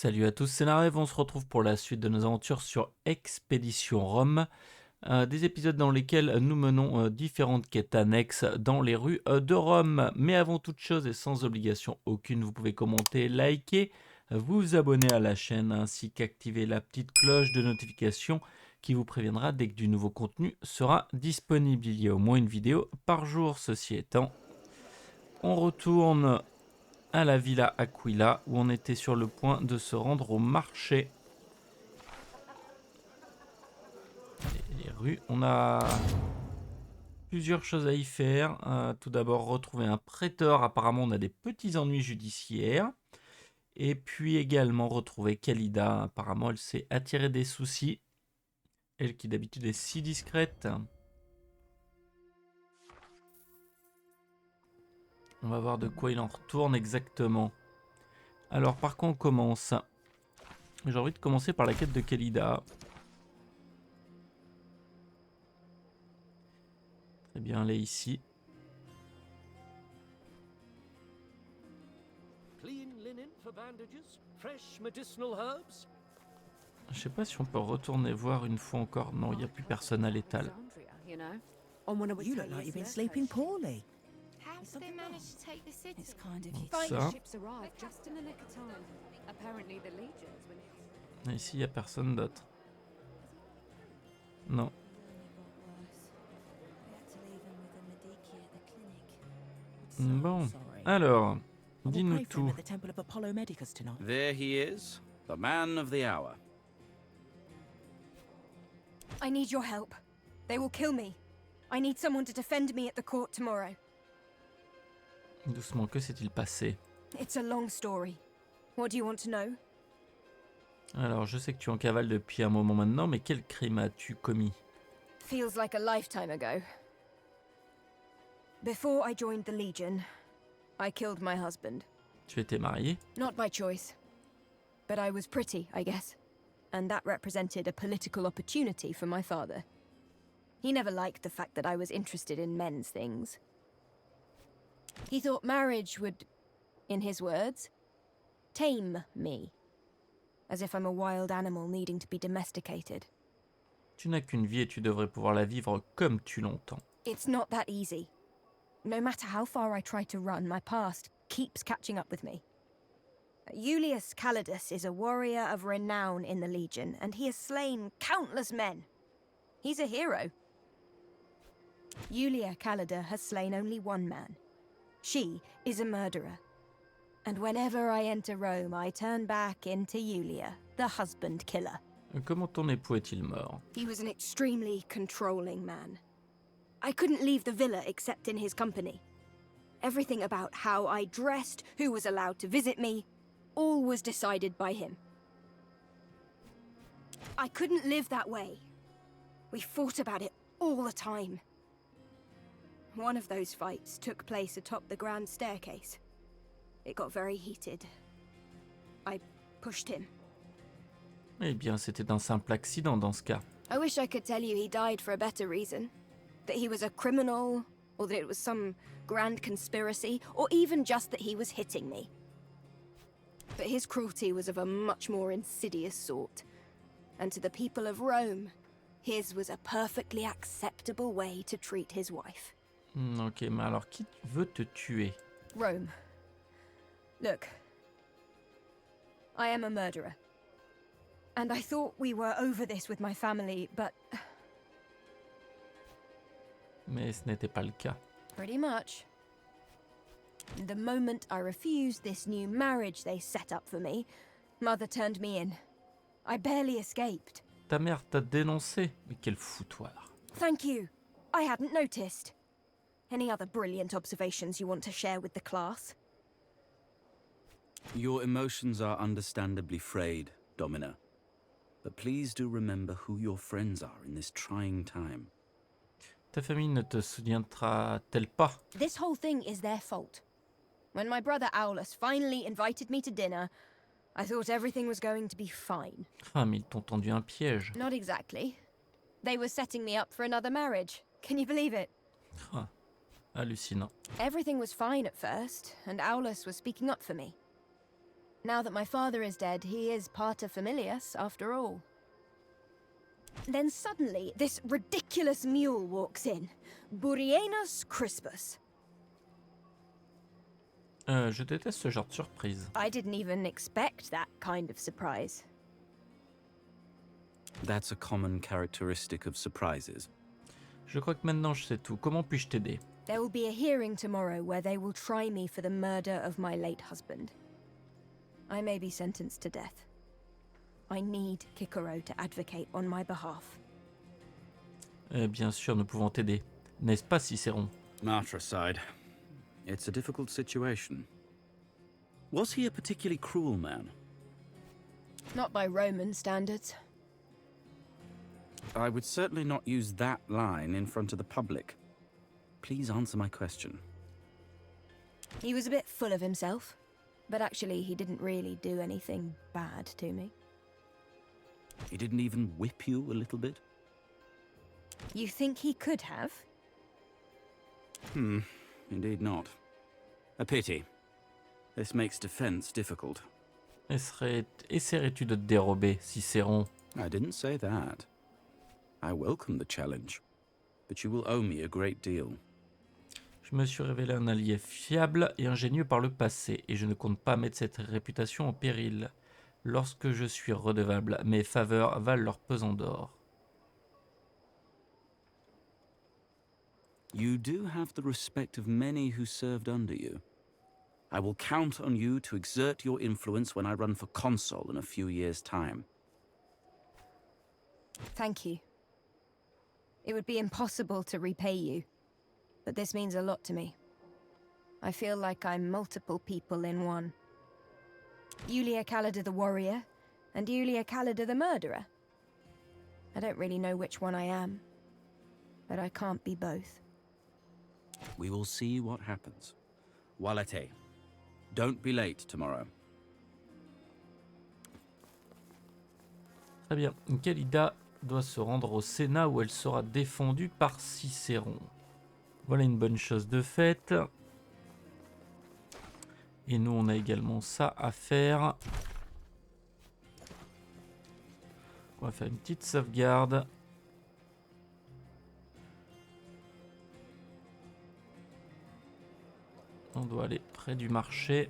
Salut à tous, c'est Narev, on se retrouve pour la suite de nos aventures sur Expédition Rome, des épisodes dans lesquels nous menons différentes quêtes annexes dans les rues de Rome. Mais avant toute chose et sans obligation aucune, vous pouvez commenter, liker, vous abonner à la chaîne ainsi qu'activer la petite cloche de notification qui vous préviendra dès que du nouveau contenu sera disponible. Il y a au moins une vidéo par jour. Ceci étant, on retourne à la Villa Aquila où on était sur le point de se rendre au marché. Les rues, on a plusieurs choses à y faire. Tout d'abord retrouver un prêteur, apparemment on a des petits ennuis judiciaires. Et puis également retrouver Khalida, apparemment elle s'est attirée des soucis. Elle qui d'habitude est si discrète. On va voir de quoi il en retourne exactement. Alors par quoi on commence? J'ai envie de commencer par la quête de Khalida. Très bien, elle est ici. Je sais pas si on peut retourner voir une fois encore. Non, il n'y a plus personne à l'étal. You look like you've been sleeping poorly. How did they manage to take the city? It's kind of you. Ça. Ships arrived just in the nick of time. Apparently the legions when Ici, il n'y a personne d'autre. Non. Bon, alors, dis-nous tout. There he is, the man of the hour. I need your help. They will kill me. I need someone to defend me at the court tomorrow. Doucement, que s'est-il passé? It's a long story. What do you want to know? Alors, je sais que tu en cavales depuis un moment maintenant, mais quel crime as-tu commis? Feels like a lifetime ago. Before I joined the Legion, I killed my husband. Tu étais marié? Not by choice. But I was pretty, I guess. And that represented a political opportunity for my father. He never liked the fact that I was interested in men's things. He thought marriage would, in his words, tame me. As if I'm a wild animal needing to be domesticated. Tu n'as qu'une vie et tu devrais pouvoir la vivre comme tu l'entends. It's not that easy. No matter how far I try to run, my past keeps catching up with me. Julius Calidus is a warrior of renown in the Legion, and he has slain countless men. He's a hero. Julia Calida has slain only one man. She is a murderer. And whenever I enter Rome, I turn back into Julia, the husband killer. Comment ton époux est-il mort? He was an extremely controlling man. I couldn't leave the villa except in his company. Everything about how I dressed, who was allowed to visit me, all was decided by him. I couldn't live that way. We fought about it all the time. One of those fights took place atop the grand staircase. It got very heated. I pushed him. Eh bien, c'était un simple accident dans ce cas. I wish I could tell you he died for a better reason. That he was a criminal, or that it was some grand conspiracy, or even just that he was hitting me. But his cruelty was of a much more insidious sort. And to the people of Rome, his was a perfectly acceptable way to treat his wife. Ok, mais alors qui veut te tuer? Rome. Look. I am a murderer. And I thought we were over this with my family, but... Mais ce n'était pas le cas. Pretty much. The moment I refused this new marriage they set up for me, Mother turned me in. I barely escaped. Ta mère t'a dénoncé? Mais quel foutoir. Thank you. I hadn't noticed. Any other brilliant observations you want to share with the class? Your emotions are understandably frayed, Domina. But please do remember who your friends are in this trying time. Ta famille ne te soutiendra-t-elle pas? This whole thing is their fault. When my brother Aulus finally invited me to dinner, I thought everything was going to be fine. Ah, mais ils t'ont tendu un piège. Not exactly. They were setting me up for another marriage. Can you believe it? Ah, hallucinant. Everything was fine at first, and Aulus was speaking up for me. Now that my father is dead, he is pater familias, after all. Then suddenly, this ridiculous mule walks in. Burienus Crispus. Je déteste ce genre de surprise. I didn't even expect that kind of surprise. That's a common characteristic of surprises. Je crois que maintenant je sais tout. Comment puis-je t'aider? There will be a hearing tomorrow where they will try me for the murder of my late husband. I may be sentenced to death. I need Kikoro to advocate on my behalf. Bien sûr, nous pouvons t'aider. N'est-ce pas, Cicéron? Matricide. It's a difficult situation. Was he a particularly cruel man? Not by Roman standards. I would certainly not use that line in front of the public. Please answer my question. He was a bit full of himself, but actually he didn't really do anything bad to me. He didn't even whip you a little bit? You think he could have? Indeed not. A pity. This makes defense difficult. Essaierais-tu de te dérober, Cicéron? I didn't say that. I welcome the challenge, but you will owe me a great deal. Je me suis révélé un allié fiable et ingénieux par le passé, et je ne compte pas mettre cette réputation en péril. Lorsque je suis redevable, mes faveurs valent leur pesant d'or. You do have the respect of many who served under you. I will count on you to exert your influence when I run for consul in a few years' time. Thank you. It would be impossible to repay you, but this means a lot to me. I feel like I'm multiple people in one. Yulia Kalida the warrior, and Yulia Kalida the murderer. I don't really know which one I am, but I can't be both. We will see what happens. Walete, don't be late tomorrow. Très bien. Kalida doit se rendre au Sénat où elle sera défendue par Cicéron. Voilà une bonne chose de faite. Et nous, on a également ça à faire. On va faire une petite sauvegarde. On doit aller près du marché.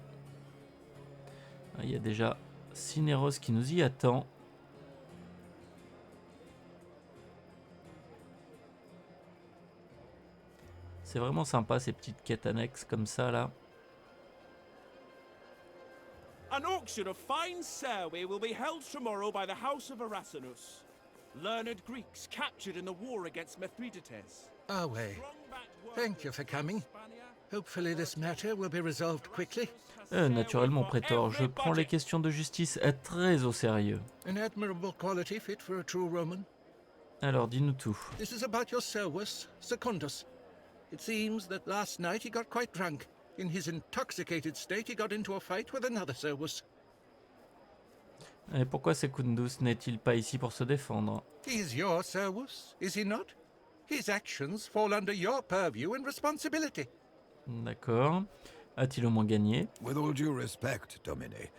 Ah, il y a déjà Cinéros qui nous y attend. C'est vraiment sympa ces petites quêtes annexes comme ça là. An auction of fine Serwe will be held tomorrow by the house of Erasinus. Learned Greeks captured in the war against Mithridates. Away. Thank you for coming. Hopefully this matter will be resolved quickly. Naturellement, prétor, je prends les questions de justice très au sérieux. An admirable quality fit for a true Roman. Alors, dis-nous tout. This is about your servus, Secundus. It seems that last night he got quite drunk. In his intoxicated state, he got into a fight with another servus. Et pourquoi Secundus n'est-il pas ici pour se défendre? He is your servus, is he not? His actions fall under your purview and responsibility. D'accord. A-t-il au moins gagné? With all due respect, Domine,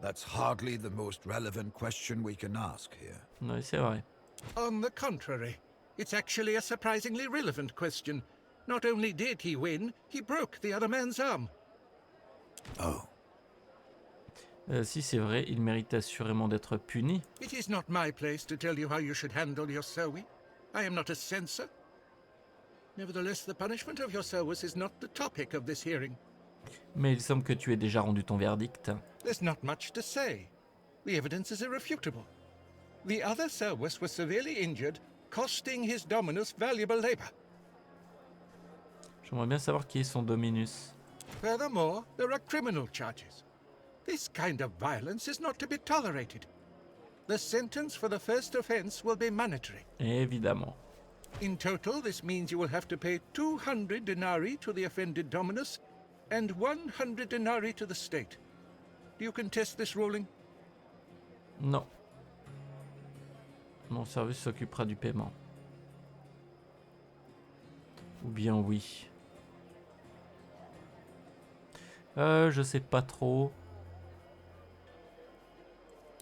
that's hardly the most relevant question we can ask here. Oui, c'est vrai. On the contrary, it's actually a surprisingly relevant question. Not only did he win, he broke the other man's arm. Oh. Si c'est vrai, il mérite assurément d'être puni. It is not my place to tell you how you should handle your serwi. I am not a censor. Nevertheless, the punishment of your servus is not the topic of this hearing. Mais il semble que tu aies déjà rendu ton verdict. There's not much to say. The evidence is irrefutable. The other servus was severely injured, costing his dominus valuable labor. J'aimerais bien savoir qui est son dominus. Furthermore, there are criminal charges. This kind of violence is not to be tolerated. The sentence for the first offense will be mandatory. Évidemment. In total, this means you will have to pay 200 denarii to the offended dominus and 100 denarii to the state. Do you contest this ruling? Non. Mon service s'occupera du paiement. Ou bien oui. Je sais pas trop.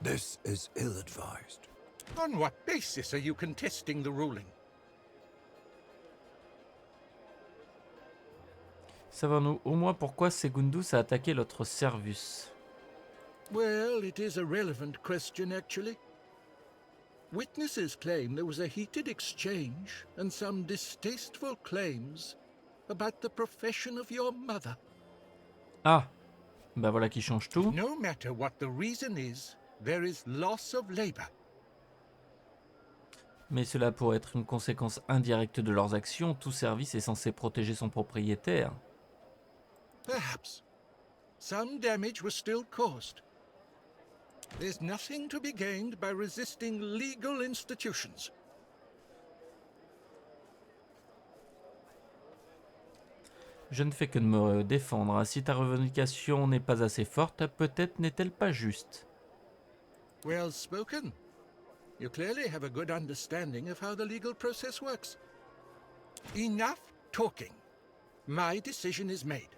This is ill-advised. On what basis are you contesting the ruling? Savons-nous au moins pourquoi Segundus a attaqué notre Servus? Well, it is a relevant question, actually. Witnesses claim there was a heated exchange and some distasteful claims about the profession of your mother. Ah, bah voilà qui change tout. No matter what the reason is, there is loss of labor. Mais cela pourrait être une conséquence indirecte de leurs actions. Tout service est censé protéger son propriétaire. Perhaps. Some damage was still caused. There's nothing to be gained by resisting legal institutions. Je ne fais que de me défendre. Si ta revendication n'est pas assez forte, peut-être n'est-elle pas juste. Well spoken. You clearly have a good understanding of how the legal process works. Enough talking. My decision is made.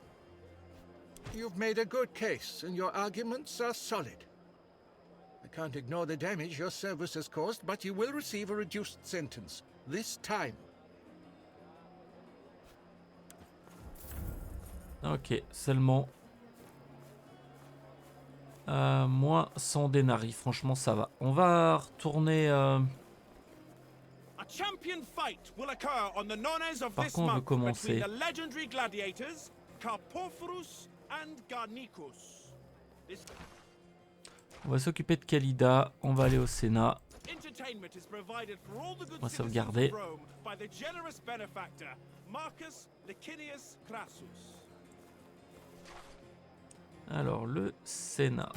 You've made a good case, and your arguments are solid. I can't ignore the damage your service has caused, but you will receive a reduced sentence. This time. Ok, seulement... moins 100 denarii, franchement ça va. On va retourner... A champion fight will occur on the nones of Par this contre, on veut month commencer. between the legendary gladiators Carpophorus and Garnicus. This On va s'occuper de Kalida, on va aller au Sénat. entertainment is provided for all the good On va citizens sauvegarder. of Rome by the generous benefactor Marcus Licinius Crassus. Alors, le Sénat.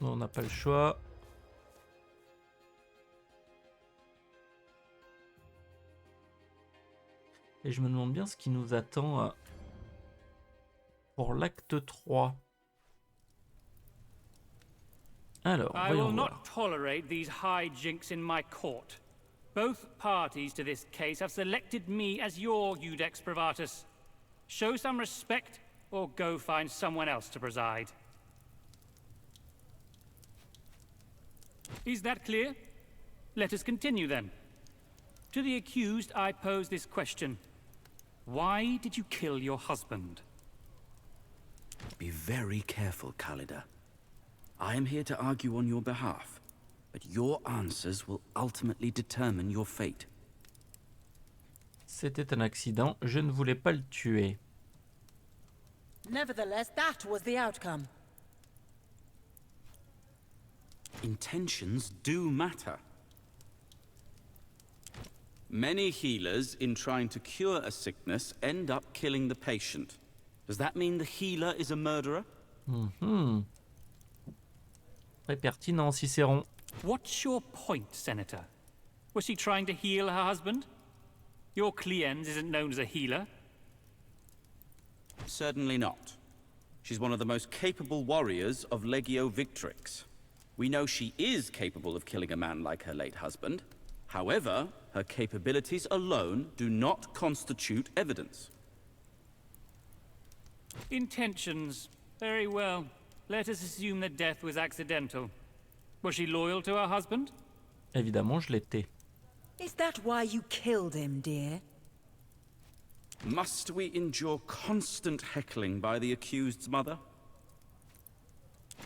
Non, on n'a pas le choix. Et je me demande bien ce qui nous attend pour l'acte 3. Alors, I voyons will voir. not tolerate these hijinks in my court. Both parties to this case have selected me as your Iudex Privatus. Show some respect, or go find someone else to preside. Is that clear? Let us continue then. To the accused, I pose this question. Why did you kill your husband? Be very careful, Khalida. I am here to argue on your behalf, but your answers will ultimately determine your fate. C'était un accident, je ne voulais pas le tuer. Nevertheless, that was the outcome. Intentions do matter. Many healers, in trying to cure a sickness, end up killing the patient. Does that mean the healer is a murderer? Très pertinent, Cicéron. What's your point, Senator? Was she trying to heal her husband? Your client isn't known as a healer. Certainly not. She's one of the most capable warriors of Legio Victrix. We know she is capable of killing a man like her late husband. However, her capabilities alone do not constitute evidence. Intentions. Very well. Let us assume that death was accidental. Was she loyal to her husband? Évidemment, je l'étais. Is that why you killed him, dear? Must we endure constant heckling by the accused's mother?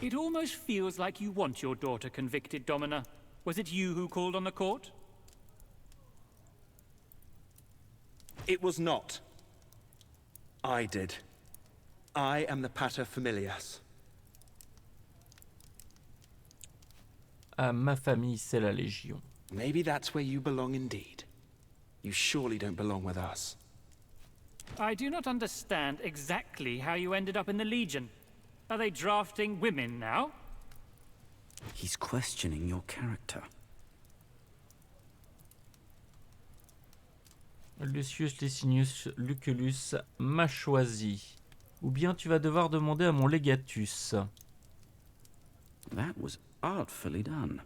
It almost feels like you want your daughter convicted, Domina. Was it you who called on the court? It was not. I did. I am the pater familias. Ma famille, c'est la Légion. Maybe that's where you belong indeed. You surely don't belong with us. I do not understand exactly how you ended up in the Legion. Are they drafting women now? He's questioning your character. Lucius Licinius Lucullus m'a choisi. Ou bien tu vas devoir demander à mon légatus. That was artfully done.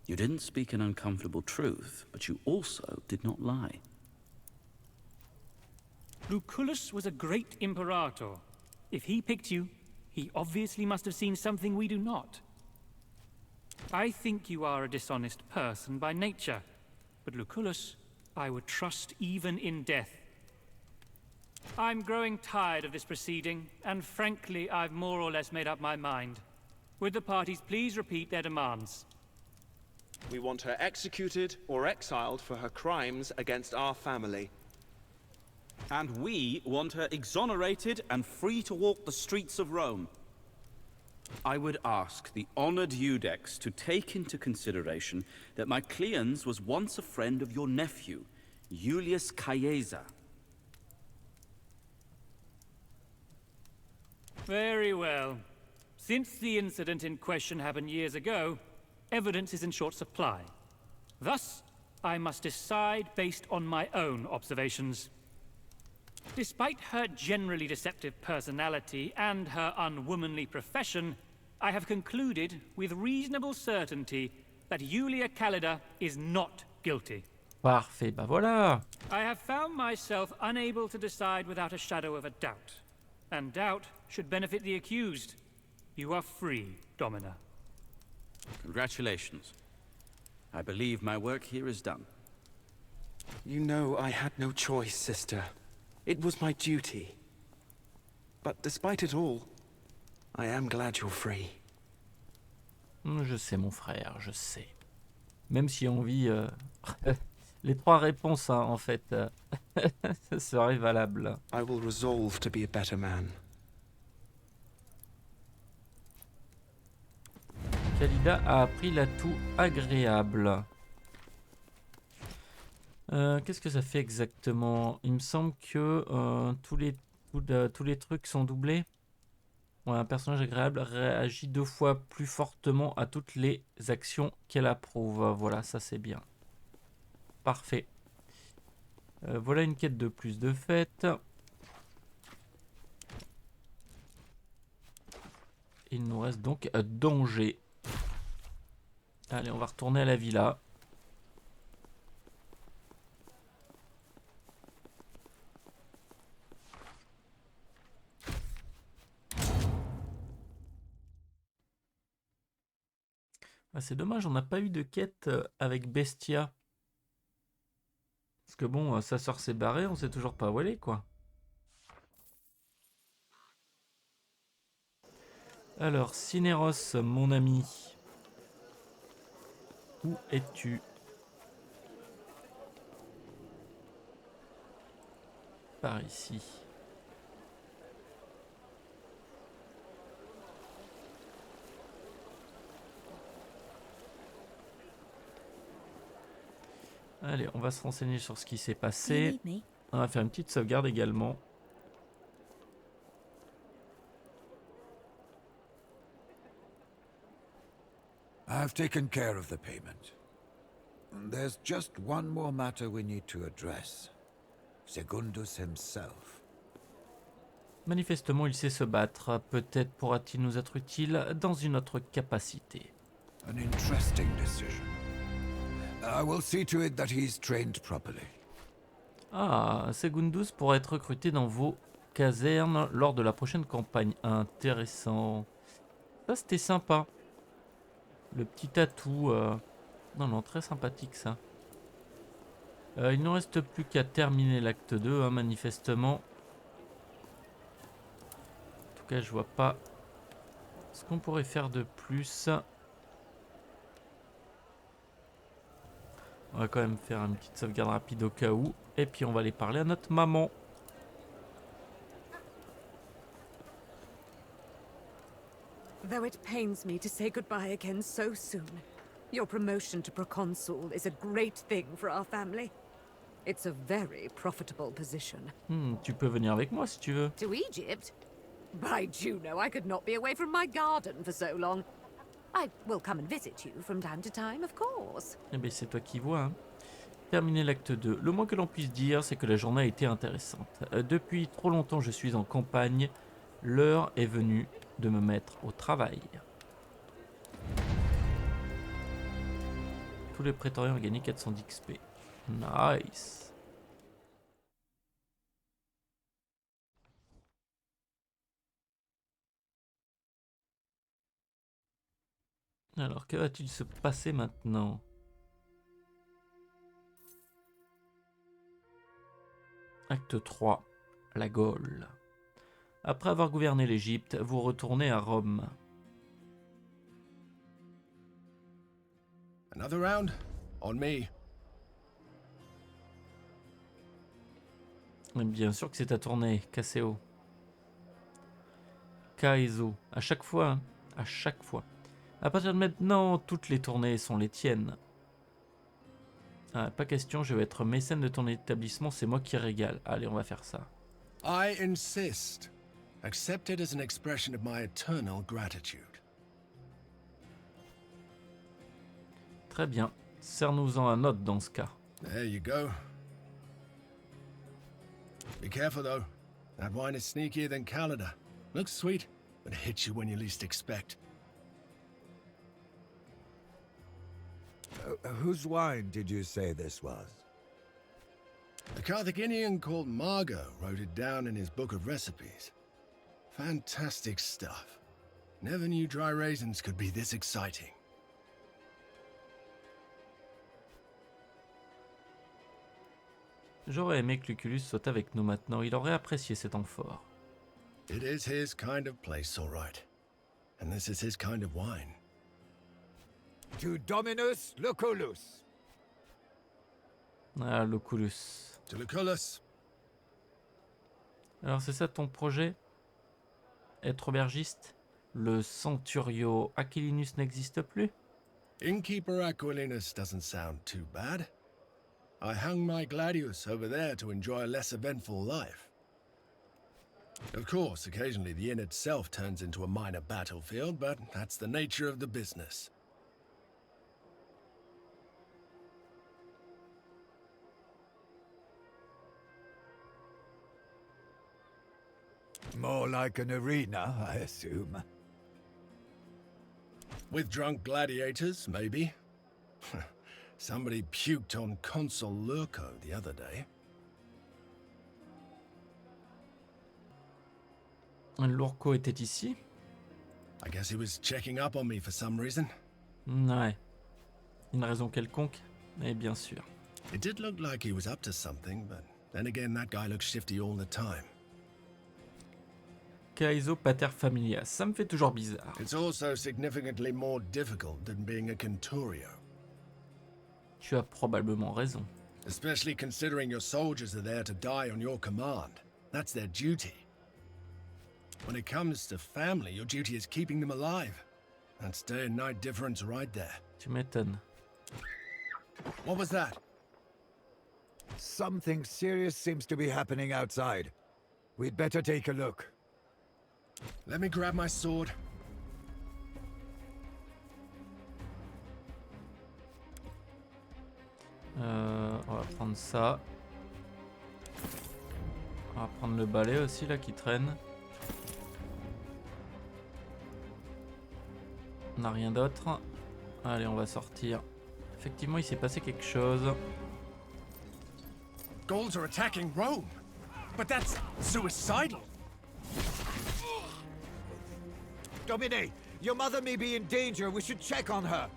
You didn't speak an uncomfortable truth, but you also did not lie. Lucullus was a great imperator. If he picked you, he obviously must have seen something we do not. I think you are a dishonest person by nature, but Lucullus, I would trust even in death. I'm growing tired of this proceeding, and frankly, I've more or less made up my mind. Would the parties please repeat their demands? We want her executed or exiled for her crimes against our family. And we want her exonerated and free to walk the streets of Rome. I would ask the honored Iudex to take into consideration that my Cleons was once a friend of your nephew, Julius Caesar. Very well. Since the incident in question happened years ago, evidence is in short supply. Thus, I must decide based on my own observations. Despite her generally deceptive personality and her unwomanly profession, I have concluded with reasonable certainty that Julia Callida is not guilty. Parfait, bah voilà. I have found myself unable to decide without a shadow of a doubt. And doubt should benefit the accused. You are free, Domina. Congratulations. I believe my work here is done. You know I had no choice, sister. It was my duty. But despite it all, I am glad you're free. Je sais, mon frère, je sais. Même si on vit les trois réponses, hein, en fait, ça serait valable. I will resolve to be a better man. Callida a appris l'atout agréable. Qu'est-ce que ça fait exactement? Il me semble que tous les trucs sont doublés. Ouais, un personnage agréable réagit 2 fois plus fortement à toutes les actions qu'elle approuve. Voilà, ça c'est bien. Parfait. Voilà une quête de plus de fait. Il nous reste donc danger. Allez, on va retourner à la villa. Ah, c'est dommage, on n'a pas eu de quête avec Bestia. Parce que bon, sa sœur s'est barrée, on sait toujours pas où elle est, quoi. Alors, Cinéros, mon ami. Où es-tu? Par ici. Allez, on va se renseigner sur ce qui s'est passé. On va faire une petite sauvegarde également. I've taken care of the payment. There's just one more matter we need to address. Secundus himself. Manifestement, il sait se battre. Peut-être pourra-t-il nous être utile dans une autre capacité. An interesting decision. I will see to it that he's trained properly. Ah, Secundus pourra être recruté dans vos casernes lors de la prochaine campagne. Intéressant. Ça, c'était sympa. Le petit atout. Non, très sympathique, ça. Il ne reste plus qu'à terminer l'acte 2, hein, manifestement. En tout cas, je vois pas ce qu'on pourrait faire de plus. On va quand même faire une petite sauvegarde rapide au cas où. Et puis on va aller parler à notre maman. Though it pains me to say goodbye again so soon, your promotion to proconsul is a great thing for our family. It's a very profitable position. Tu peux venir avec moi si tu veux. To Egypt? By Juno, I could not be away from my garden for so long. I will come and visit you from time to time, of course. Eh bien, c'est toi qui vois. Hein. Terminer l'acte 2. Le moins que l'on puisse dire, c'est que la journée a été intéressante. Depuis trop longtemps, je suis en campagne. L'heure est venue de me mettre au travail. Tous les prétoriens ont gagné 400 d'XP. Nice. Alors, que va-t-il se passer maintenant? Acte 3. La Gaule. Après avoir gouverné l'Égypte, vous retournez à Rome. Another round? On me. Et bien sûr que c'est ta tournée, Casseo. Caeso. À chaque fois, hein. À chaque fois. À partir de maintenant, toutes les tournées sont les tiennes. Ah, pas question, je vais être mécène de ton établissement, c'est moi qui régale. Allez, on va faire ça. I insist. Accept it as an expression of my eternal gratitude. Très bien. Serre-nous-en un autre dans ce cas. There you go. Be careful though. That wine is sneakier than Calendar. Looks sweet, but it hits you when you least expect. Whose wine did you say this was? A Carthaginian called Margot wrote it down in his book of recipes. Fantastic stuff. Never knew dry raisins could be this exciting. J'aurais aimé que Lucullus soit avec nous maintenant, il aurait apprécié cet temps fort. It is his kind of place, all right. And this is his kind of wine. To Dominus Lucullus. Ah, Lucullus. To Lucullus. Alors c'est ça ton projet? Être aubergiste? Le centurio Aquilinus n'existe plus? Innkeeper Aquilinus doesn't sound too bad. I hung my gladius over there to enjoy a less eventful life. Of course, occasionally the inn itself turns into a minor battlefield, but that's the nature of the business. More like an arena, I assume. With drunk gladiators, maybe. Somebody puked on Consul Lurco the other day. Lurco était ici? I guess he was checking up on me for some reason. Ouais. Une raison quelconque? Mais bien sûr. It did look like he was up to something, but then again that guy looks shifty all the time. Caeso pater familias, ça me fait toujours bizarre. It's also significantly more difficult than being a centurio. Tu as probablement raison. Especially considering your soldiers are there to die on your command. That's their duty. When it comes to family, your duty is keeping them alive. That's day and night difference right there. Tu m'étonnes. What was that? Something serious seems to be happening outside. We'd better take a look. Let me grab my sword. On va prendre ça. On va prendre le balai aussi là qui traîne. On n'a rien d'autre. Allez, on va sortir. Effectivement, il s'est passé quelque chose. Gauls are attacking Rome. But that's suicidal. Domine, your mother may be in danger. We should check on her.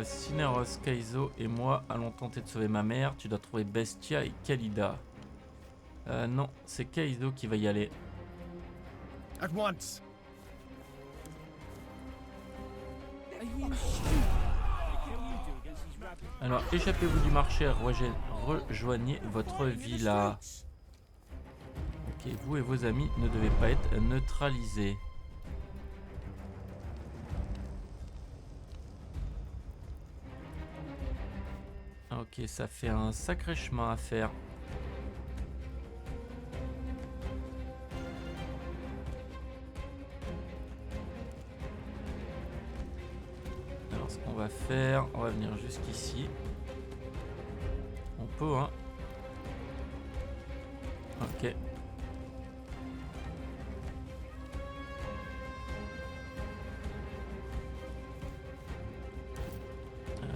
Cineros, Caeso et moi allons tenter de sauver ma mère. Tu dois trouver Bestia et Calida. Non, c'est Caeso qui va y aller. At once. Alors, échappez-vous du marché, rejoignez votre villa. Ok, vous et vos amis ne devez pas être neutralisés. Ok, ça fait un sacré chemin à faire. Alors, ce qu'on va faire, on va venir jusqu'ici. On peut, hein. Ok.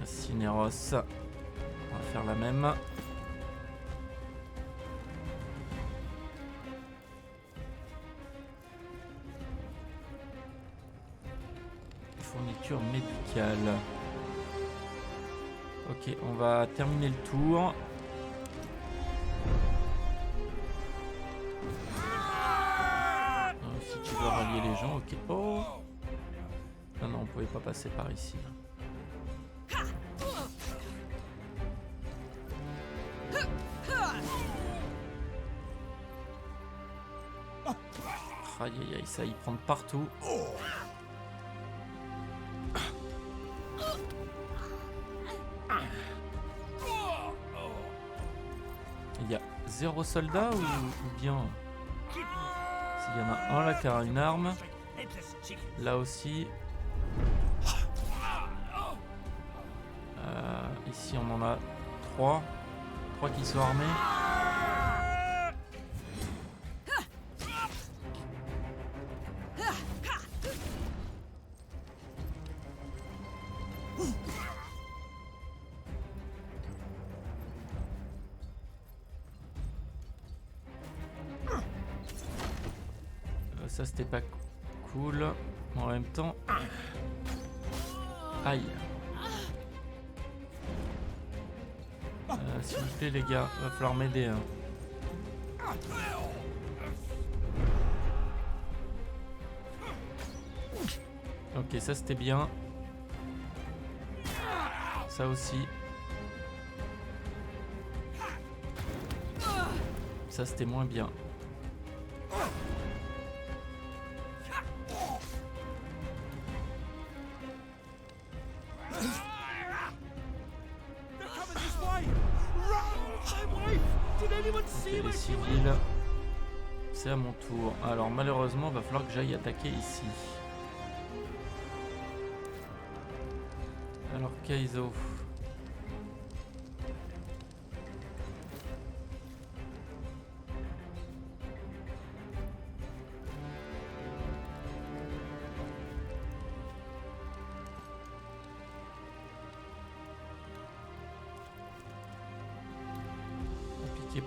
Cineros. On va faire la même. fourniture médicale. Ok, on va terminer le tour. Si tu veux rallier les gens, ok. Oh! Non, non, on pouvait pas passer par ici. Aïe aïe aïe, ça y prend de partout. Il y a 0 soldat ou bien... S'il y en a un là qui a une arme. Là aussi. Ici on en a 3. 3 qui sont armés. Ça c'était pas cool. En même temps. Aïe. S'il vous plaît les gars, va falloir m'aider. Hein. Ok, ça c'était bien. Ça aussi. Ça c'était moins bien. Les civils, c'est à mon tour. Alors malheureusement, il va falloir que j'aille attaquer ici. Alors Kaizo.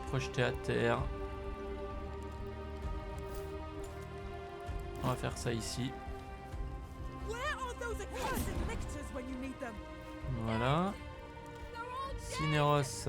Projeté à terre. On va faire ça ici. Voilà. Cinéros.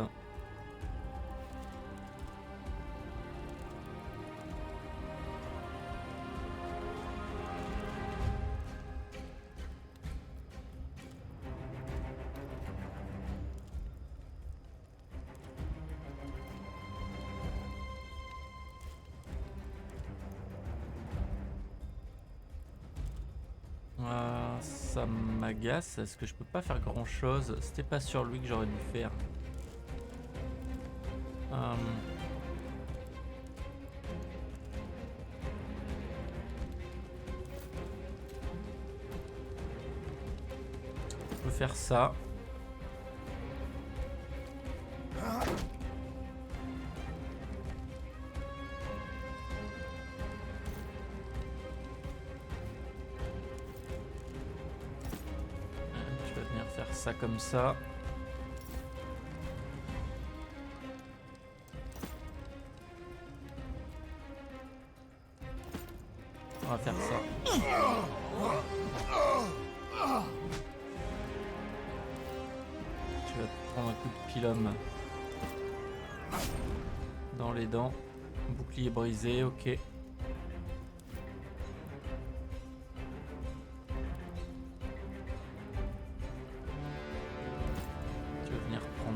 Ça m'agace. Est-ce que je peux pas faire grand chose? C'était pas sur lui que j'aurais dû faire. Je peux faire ça. Ça comme ça. On va faire ça. Tu vas te prendre un coup de pilum dans les dents. Bouclier brisé, ok.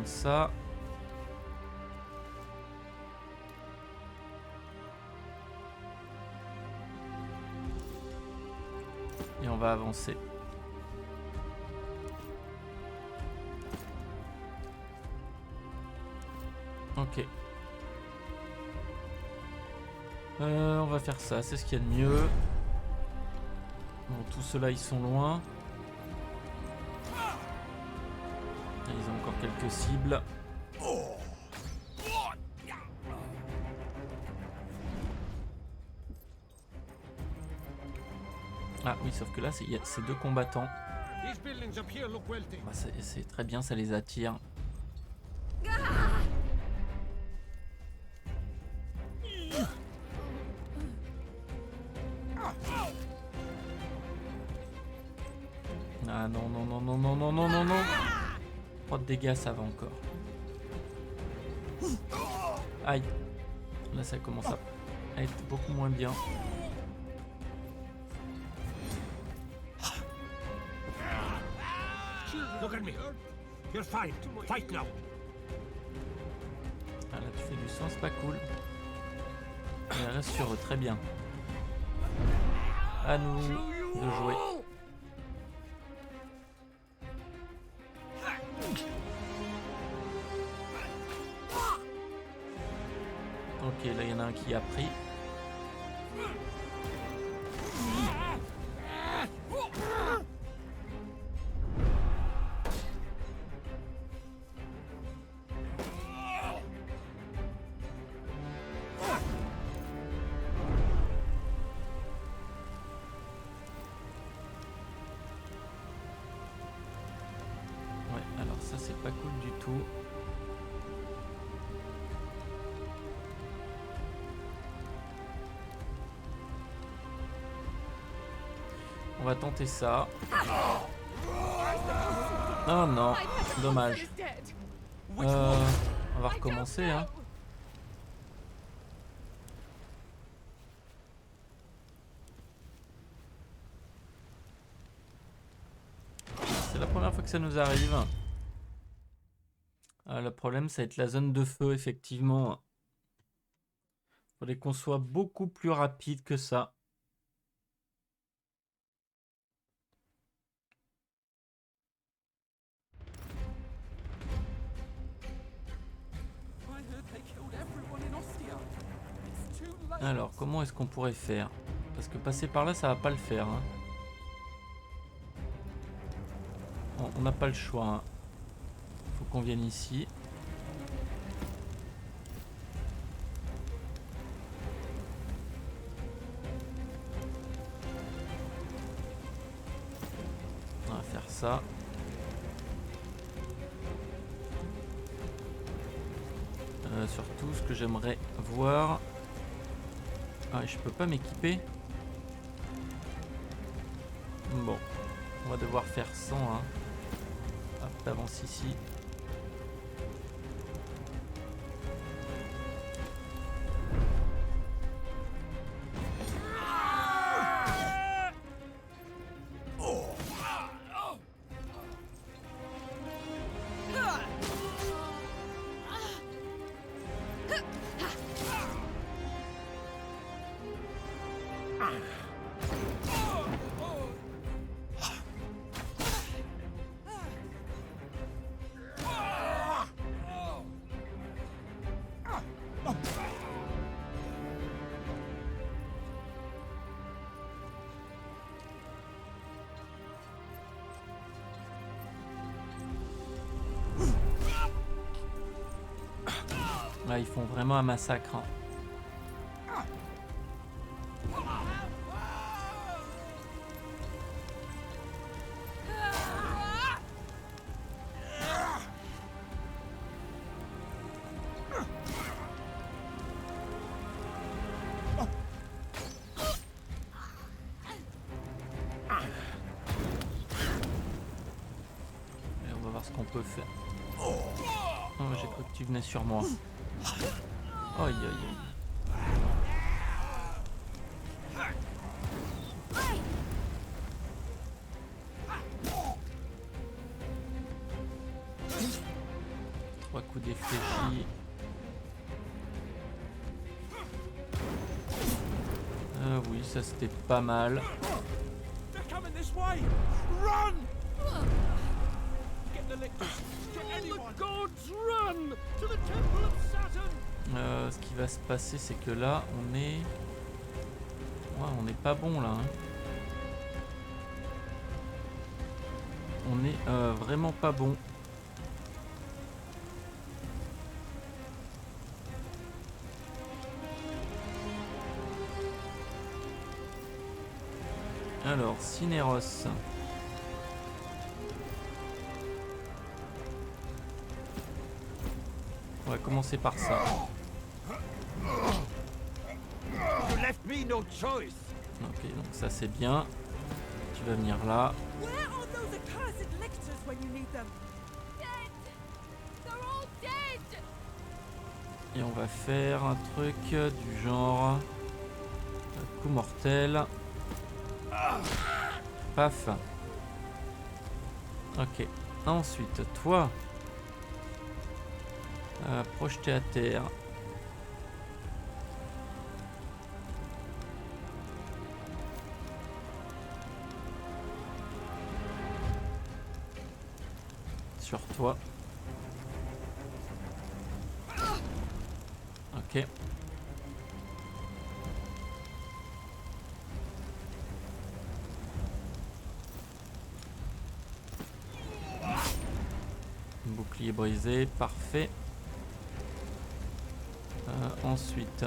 Ça. Et on va avancer. Ok. On va faire ça, c'est ce qu'il y a de mieux. Bon, tous ceux-là ils sont loin. Ils ont encore quelques cibles. Ah oui, sauf que là, c'est 2 combattants. Bah, c'est très bien, ça les attire. Ah non, non, non, non, non, non, non, non, non. 3 de dégâts, ça va encore. Aïe. Là, ça commence à être beaucoup moins bien. Look at me. You're fine. Fight now. Ah là, tu fais du sang, c'est pas cool. Elle reste sur eux, très bien. À nous de jouer. Ok, là il y en a un qui a pris. Ouais, alors ça c'est pas cool du tout. On va tenter ça. Oh non, dommage. On va recommencer, hein. C'est la première fois que ça nous arrive. Le problème, ça va être la zone de feu, effectivement. Il faudrait qu'on soit beaucoup plus rapide que ça. Alors, comment est-ce qu'on pourrait faire? Parce que passer par là, ça va pas le faire. Hein. On n'a pas le choix. Hein. Faut qu'on vienne ici. On va faire ça. Surtout, ce que j'aimerais voir... Ah, je peux pas m'équiper. Bon, on va devoir faire 100. Hein. Hop, t'avances ici. Là, ils font vraiment un massacre. Hein. Et on va voir ce qu'on peut faire. Oh, j'ai cru que tu venais sur moi. Aïe aïe aïe. Trois coups défléchis. Oui, ça c'était pas mal. Ce qui va se passer, c'est que là, on est... Ouais, on n'est pas bon, là. Hein. On est vraiment pas bon. Alors, Cinéros. On va commencer par ça. Ok, donc ça c'est bien. Tu vas venir là. cursed lictors when you need them. They're all dead. Et on va faire un truc du genre coup mortel. Paf. Ok. Ensuite, toi, projeté à terre. Sur toi. Ok. Bouclier brisé, parfait. Ensuite.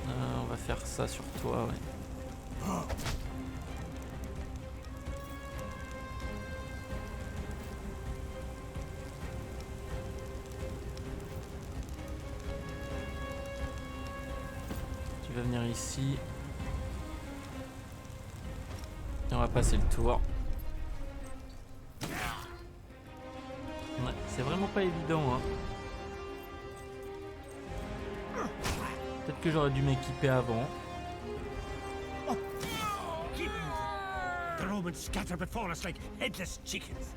On va faire ça sur toi, ouais. Tu vas venir ici. Et on va passer le tour. Ouais, c'est vraiment pas évident, hein. Peut-être que j'aurais dû m'équiper avant. The Romans scatter before us like headless chickens.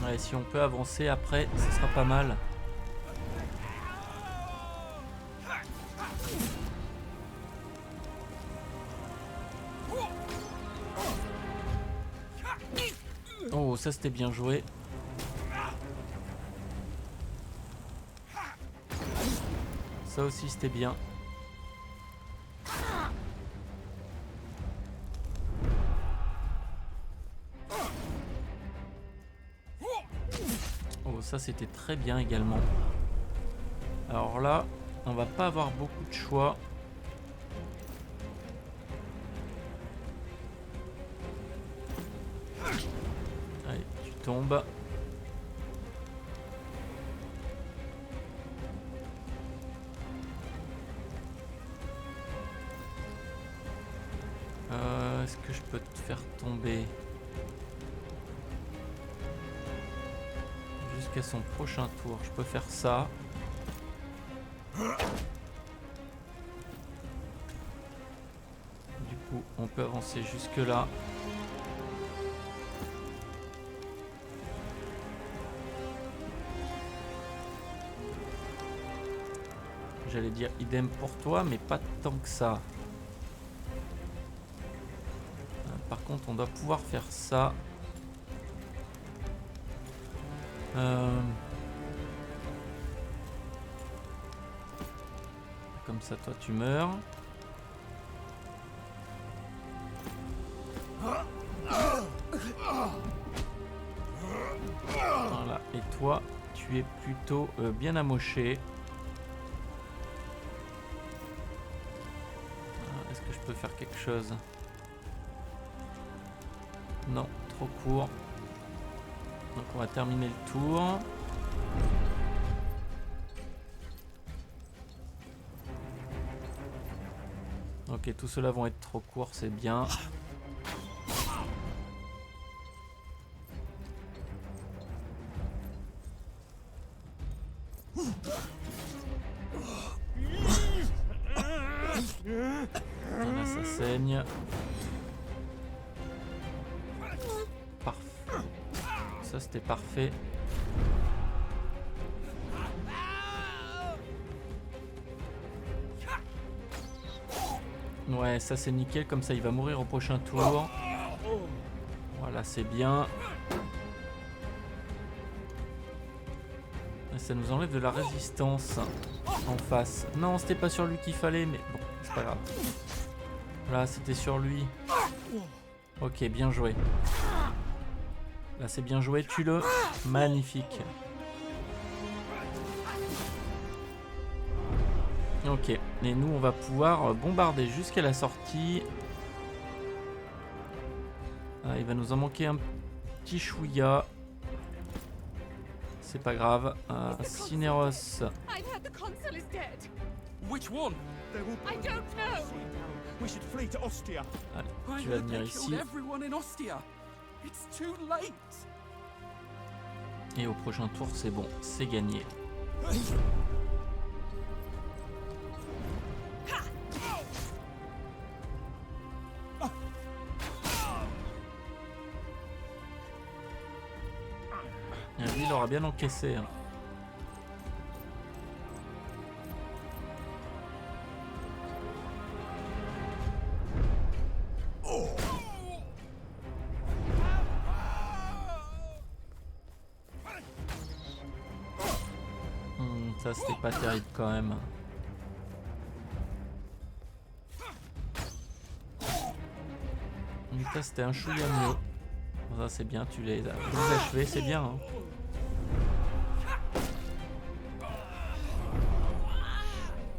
Ouais, si on peut avancer après, ce sera pas mal. Oh, ça c'était bien joué. Ça aussi c'était bien. Oh, ça c'était très bien également. Alors là, on va pas avoir beaucoup de choix. Allez, tu tombes. Est-ce que je peux te faire tomber jusqu'à son prochain tour? Je peux faire ça. Du coup, on peut avancer jusque là. J'allais dire idem pour toi, mais pas tant que ça. Par contre, on doit pouvoir faire ça. Comme ça, toi, tu meurs. Voilà. Et toi, tu es plutôt bien amoché. Est-ce que je peux faire quelque chose? Non, trop court. Donc on va terminer le tour. Ok, tous ceux-là vont être trop courts, c'est bien. Voilà, ça saigne. Parfait. Ça c'était parfait. Ouais, ça c'est nickel, comme ça il va mourir au prochain tour. Voilà, c'est bien. Ça nous enlève de la résistance en face. Non, c'était pas sur lui qu'il fallait, mais bon, c'est pas grave. Là, c'était sur lui. Ok, bien joué. Là, c'est bien joué, tue-le. Magnifique. Ok, et nous, on va pouvoir bombarder jusqu'à la sortie. Ah, il va nous en manquer un petit chouïa. C'est pas grave. Cineros. I've heard the consul is dead. Which one? I don't know. We should flee to Ostia. Allez, tu vas venir ici. Everyone in Ostia. It's too late. Et au prochain tour, c'est bon, c'est gagné. Et lui, il aura bien encaissé. Hein. Ça, c'était pas terrible quand même. Ça, c'était un chouïa mieux. Ça, c'est bien, tu les as achevés, c'est bien. Hein.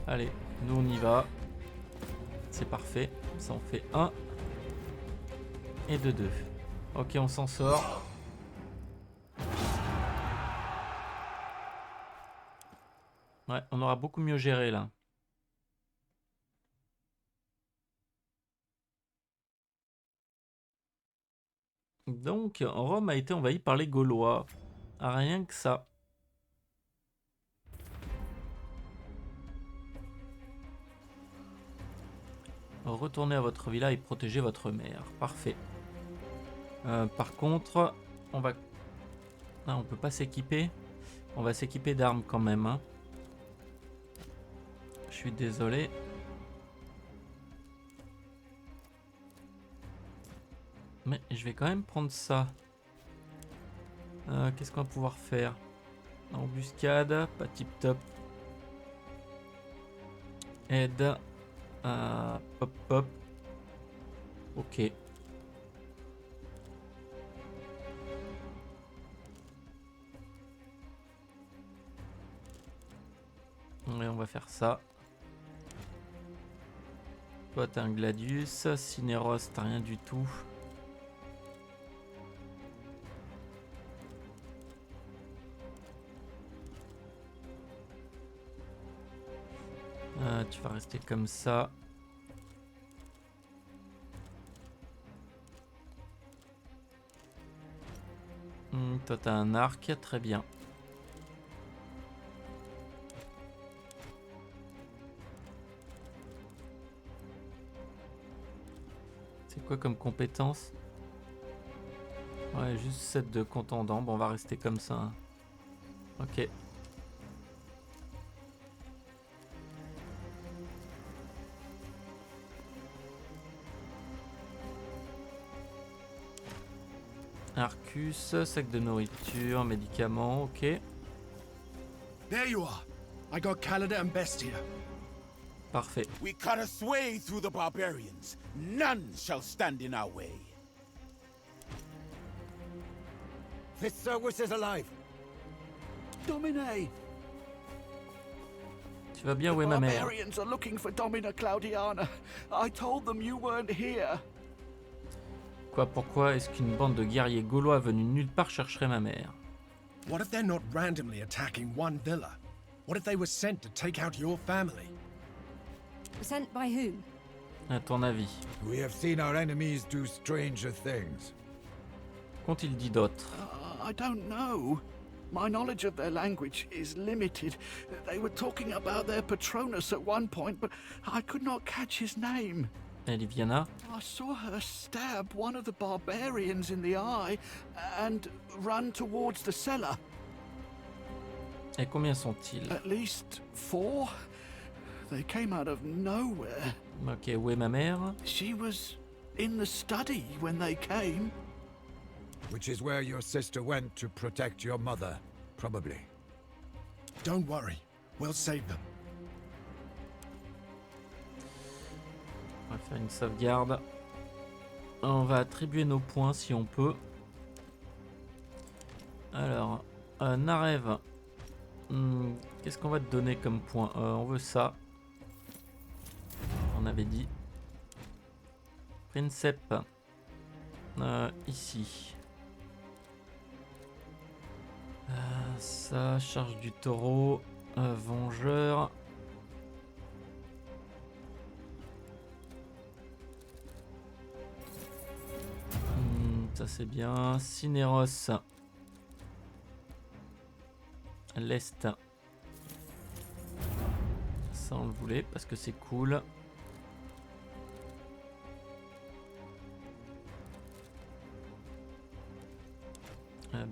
Allez, nous on y va. C'est parfait. Ça en fait 1 et de 2. Ok, on s'en sort. Ouais, on aura beaucoup mieux géré là. Donc, Rome a été envahie par les Gaulois. Rien que ça. Retournez à votre villa et protégez votre mère. Parfait. Par contre, on va... Ah, on peut pas s'équiper. On va s'équiper d'armes quand même. Hein. Je suis désolé. Mais je vais quand même prendre ça. Qu'est-ce qu'on va pouvoir faire? Embuscade, pas tip top. Aide. Pop pop. Ok. Et on va faire ça. Toi t'as un gladius. Cineros t'as rien du tout. Tu vas rester comme ça. Toi t'as un arc, très bien. C'est quoi comme compétence? Ouais, juste 7 de contendant. Bon, on va rester comme ça. Hein. Ok. Arcus, sac de nourriture, médicaments, ok. There you are. I got Calada and Bestia. Parfait. We cut a sway through the barbarians. None shall stand in our way. This service is alive. Domine! Tu vas bien, où est ma mère? Barbarians are looking for Domina Claudiana. I told them you weren't here. Quoi, pourquoi est-ce qu'une bande de guerriers gaulois venus nulle part chercherait ma mère? What if they're not randomly attacking one villa? What if they were sent to take out your family? Sent by who? À ton avis? We have seen our enemies do stranger things. Qu'ont-ils dit d'autre? I don't know. My knowledge of their language is limited. They were talking about their Patronus at one point, but I could not catch his name. Liviana? I saw her stab one of the barbarians in the eye and run towards the cellar. Et combien sont-ils? At least 4. They came out of nowhere. Ok, où est ma mère? She was in the study when they came. Which is where your sister went to protect your mother, probably. Don't worry. We'll save them. On va faire une sauvegarde. On va attribuer nos points si on peut. Alors, Narev. Qu'est-ce qu'on va te donner comme point? On veut ça. On avait dit. Princep. Ici. Ça, charge du taureau. Vengeur. Ça c'est bien. Cinéros. L'Est. Ça on le voulait parce que c'est cool.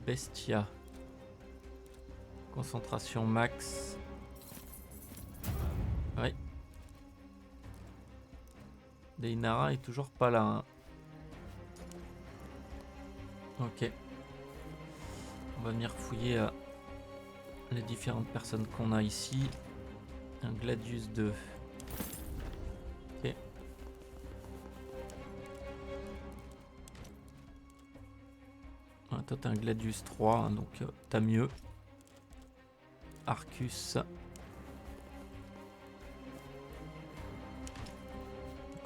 Bestia. Concentration max. Oui. Deinara est toujours pas là. Hein. Ok. On va venir fouiller les différentes personnes qu'on a ici. Un Gladius 2. Ok. Ah, toi t'as un Gladius 3, hein, donc t'as mieux. Arcus.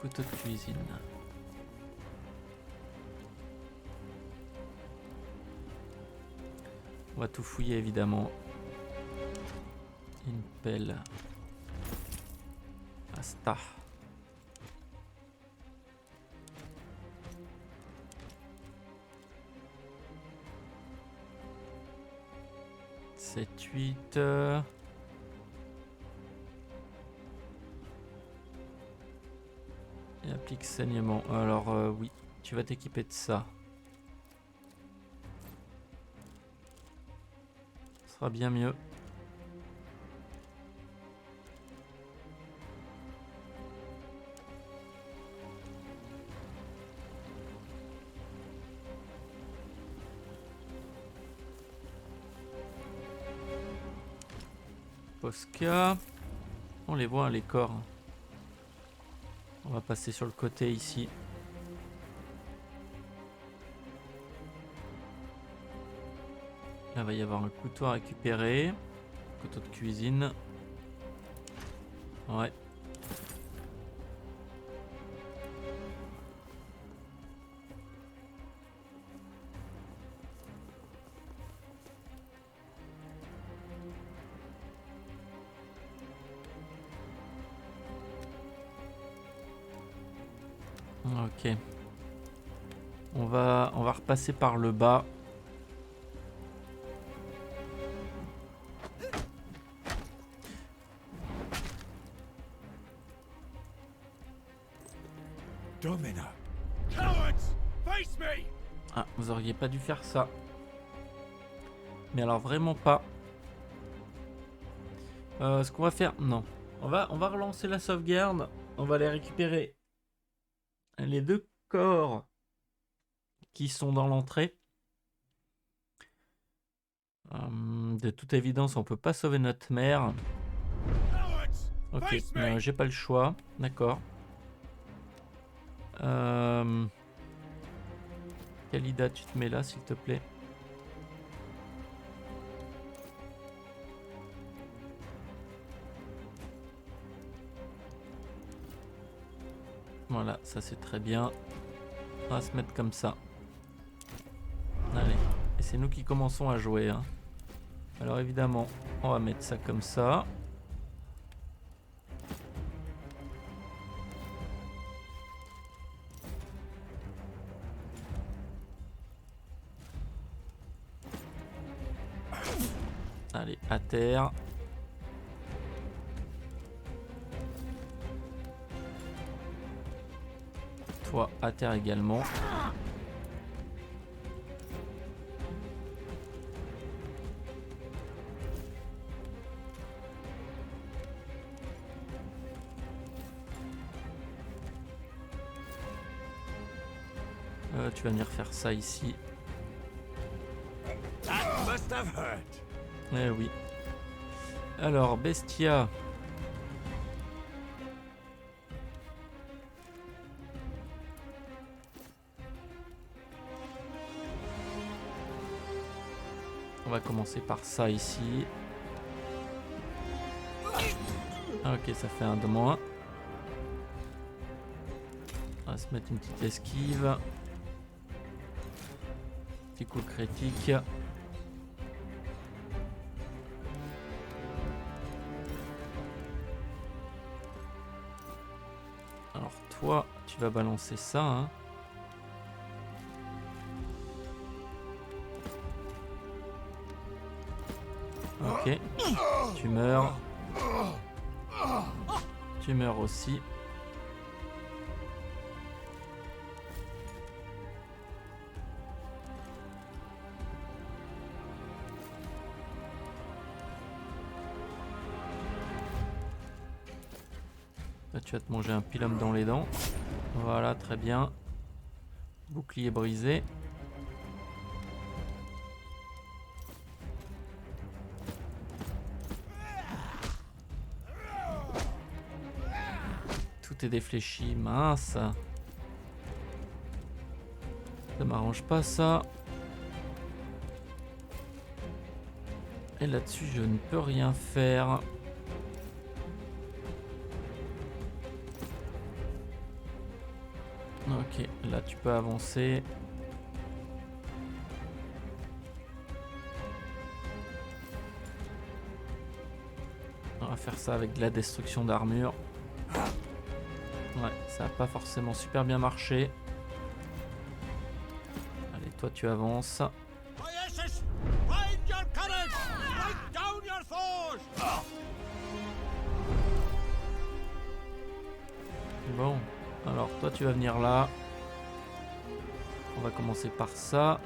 Couteau de cuisine. On va tout fouiller évidemment. Une pelle. Asta. C'est 8. Et applique saignement. Alors oui, tu vas t'équiper de ça. Ce sera bien mieux. Posca. On les voit, les corps. On va passer sur le côté ici. Là, il va y avoir un couteau à récupérer. Couteau de cuisine. Ouais. Ok. On va repasser par le bas. Domina. Cowards, face me. Ah, vous auriez pas dû faire ça. Mais alors vraiment pas. Ce qu'on va faire, non. On va relancer la sauvegarde. On va aller récupérer les deux corps qui sont dans l'entrée. De toute évidence, on peut pas sauver notre mère. Ok, j'ai pas le choix. D'accord. Kalida, tu te mets là, s'il te plaît. Voilà, ça c'est très bien. On va se mettre comme ça. Allez, et c'est nous qui commençons à jouer. Hein. Alors évidemment, on va mettre ça comme ça. Allez, à terre. Toi, à terre également. Tu vas venir faire ça ici. Eh oui. Alors, Bestia. On va commencer par ça ici. Ok, ça fait un de moins. On va se mettre une petite esquive. Petit coup critique. Alors toi, tu vas balancer ça, hein. Ok, tu meurs. Tu meurs aussi. Là, tu vas te manger un pilum dans les dents. Voilà, très bien. Bouclier brisé. Tout est défléchi, mince. Ça m'arrange pas ça. Et là-dessus, je ne peux rien faire. Ok, là tu peux avancer. On va faire ça avec de la destruction d'armure. Ouais, ça n'a pas forcément super bien marché. Allez, toi tu avances. Bon, alors toi tu vas venir là. On va commencer par ça.